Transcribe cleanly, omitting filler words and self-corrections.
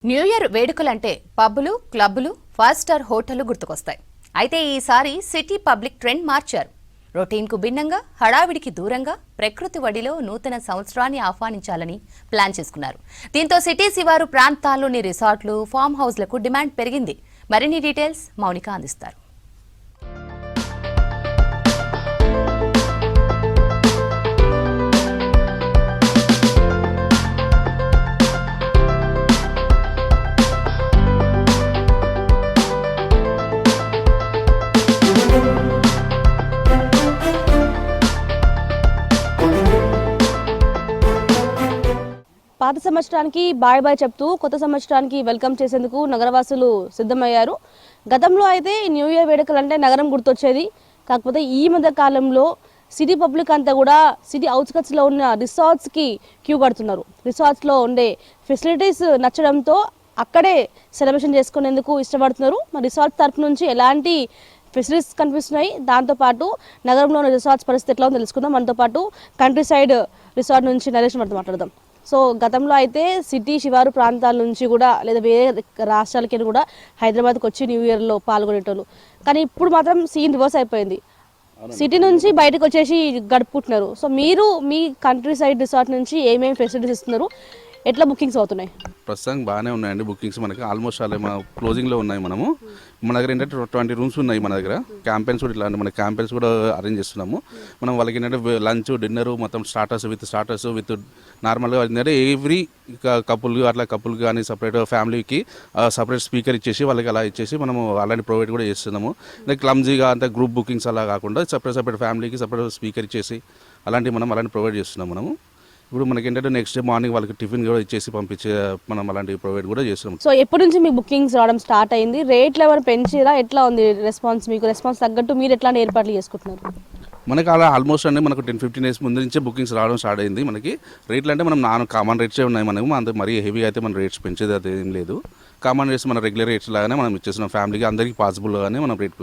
New year వేడుకలంటే పబ్బులు, క్లబ్బులు, 5 star హోటళ్లు గుర్తుకొస్తాయి. అయితే ఈసారి సిటీ పబ్లిక్ ట్రెండ్ మార్చారు. రొటీన్కు భిన్నంగా, హడావిడికి దూరంగా ప్రకృతి వడిలో నూతన సంవత్సరాన్ని ఆహ్వానించాలని ప్లాన్ చేసుకున్నారు. దీంతో సిటీ శివారు ప్రాంతాల్లోని రిసార్ట్లు, ఫామ్ హౌస్లకు డిమాండ్ పెరిగింది. మరిన్ని డీటెయిల్స్ మౌనిక అందిస్తారు. పాత సంవత్సరానికి బాయ్ బాయ్ చెప్తూ కొత్త సంవత్సరానికి వెల్కమ్ చేసేందుకు నగరవాసులు సిద్ధమయ్యారు. గతంలో అయితే న్యూ ఇయర్ వేడుకలు అంటే నగరం గుర్తొచ్చేది. కాకపోతే ఈ మధ్య కాలంలో సిటీ పబ్లిక్ అంతా కూడా సిటీ అవుట్స్కట్స్లో ఉన్న రిసార్ట్స్కి క్యూ కడుతున్నారు. రిసార్ట్స్లో ఉండే ఫెసిలిటీస్ నచ్చడంతో అక్కడే సెలబ్రేషన్ చేసుకునేందుకు ఇష్టపడుతున్నారు. మరి రిసార్ట్ తరఫు నుంచి ఎలాంటి ఫెసిలిటీస్ కనిపిస్తున్నాయి, దాంతోపాటు నగరంలో ఉన్న రిసార్ట్స్ పరిస్థితి ఎట్లా తెలుసుకుందాం. మనతో పాటు కంట్రీ సైడ్ రిసార్ట్ నుంచి నరేష్ మనతో మాట్లాడదాం. సో గతంలో అయితే సిటీ శివారు ప్రాంతాల నుంచి కూడా లేదా వేరే రాష్ట్రాలకి కూడా హైదరాబాద్కి వచ్చి న్యూ ఇయర్లో పాల్గొనేటోళ్ళు. కానీ ఇప్పుడు మాత్రం సీన్ రివర్స్ అయిపోయింది. సిటీ నుంచి బయటకు వచ్చేసి గడుపుకుంటున్నారు. సో మీరు మీ కంట్రీ సైడ్ రిసార్ట్ నుంచి ఏమేమి ఫెసిలిటీస్ ఇస్తున్నారు, ఎట్లా బుకింగ్స్ అవుతున్నాయి? ప్రస్తుతానికి బాగానే ఉన్నాయండి బుకింగ్స్. మనకి ఆల్మోస్ట్ అలా మన క్లోజింగ్లో ఉన్నాయి. మన దగ్గర ఏంటంటే 20 రూమ్స్ ఉన్నాయి. మన దగ్గర క్యాంపెయిన్స్ కూడా ఇట్లాంటి మన క్యాంపెయిన్స్ కూడా అరేంజ్ చేస్తున్నాము. మనం వాళ్ళకి ఏంటంటే లంచ్, డిన్నర్ మొత్తం స్టార్టర్స్ విత్ నార్మల్గా ఏంటంటే ఎవ్రీ కపుల్ అట్లా కపుల్ కానీ సపరేట్ ఫ్యామిలీకి సపరేట్ స్పీకర్ ఇచ్చేసి వాళ్ళకి అలా ఇచ్చేసి మనము అలాంటి ప్రొవైడ్ కూడా చేస్తున్నాము. క్లమ్జీగా అంతా గ్రూప్ బుకింగ్స్ అలా కాకుండా సపరేట్ ఫ్యామిలీకి సపరేట్ స్పీకర్ ఇచ్చేసి అలాంటి ప్రొవైడ్ చేస్తున్నాము. మనము ఇప్పుడు మనకి ఏంటంటే నెక్స్ట్ డే మార్నింగ్ వాళ్ళకి టిఫిన్ కూడా ఇచ్చేసి పంపించే మనం అలాంటి ప్రొవైడ్ కూడా చేస్తున్నాం. సో ఎప్పటి నుంచి మీ బుకింగ్స్ రావడం స్టార్ట్ అయింది? రేట్లు ఎవరు పెంచిరా? ఎట్లా ఉంది రెస్పాన్స్? మీకు రెస్పాన్స్ తగ్గట్టు మీరు ఎట్లాంటి ఏర్పాట్లు చేసుకుంటున్నారు? మనకి అలా ఆల్మోస్ట్ అంటే మనకు 10-15 డేస్ ముందు నుంచే బుకింగ్స్ రావడం స్టార్ట్ అయింది. మనకి రేట్లు అంటే మనం కామన్ రేట్సే ఉన్నాయి. మనము అంత మరీ హెవీ అయితే మన రేట్స్ పెంచేది అది ఏం లేదు. కామన్ రేట్స్ మన రెగ్యులర్ రేట్స్ లాగానే మనం ఇచ్చేస్తున్నాం. ఫ్యామిలీకి అందరికీ పాసిబుల్గానే మనం రేట్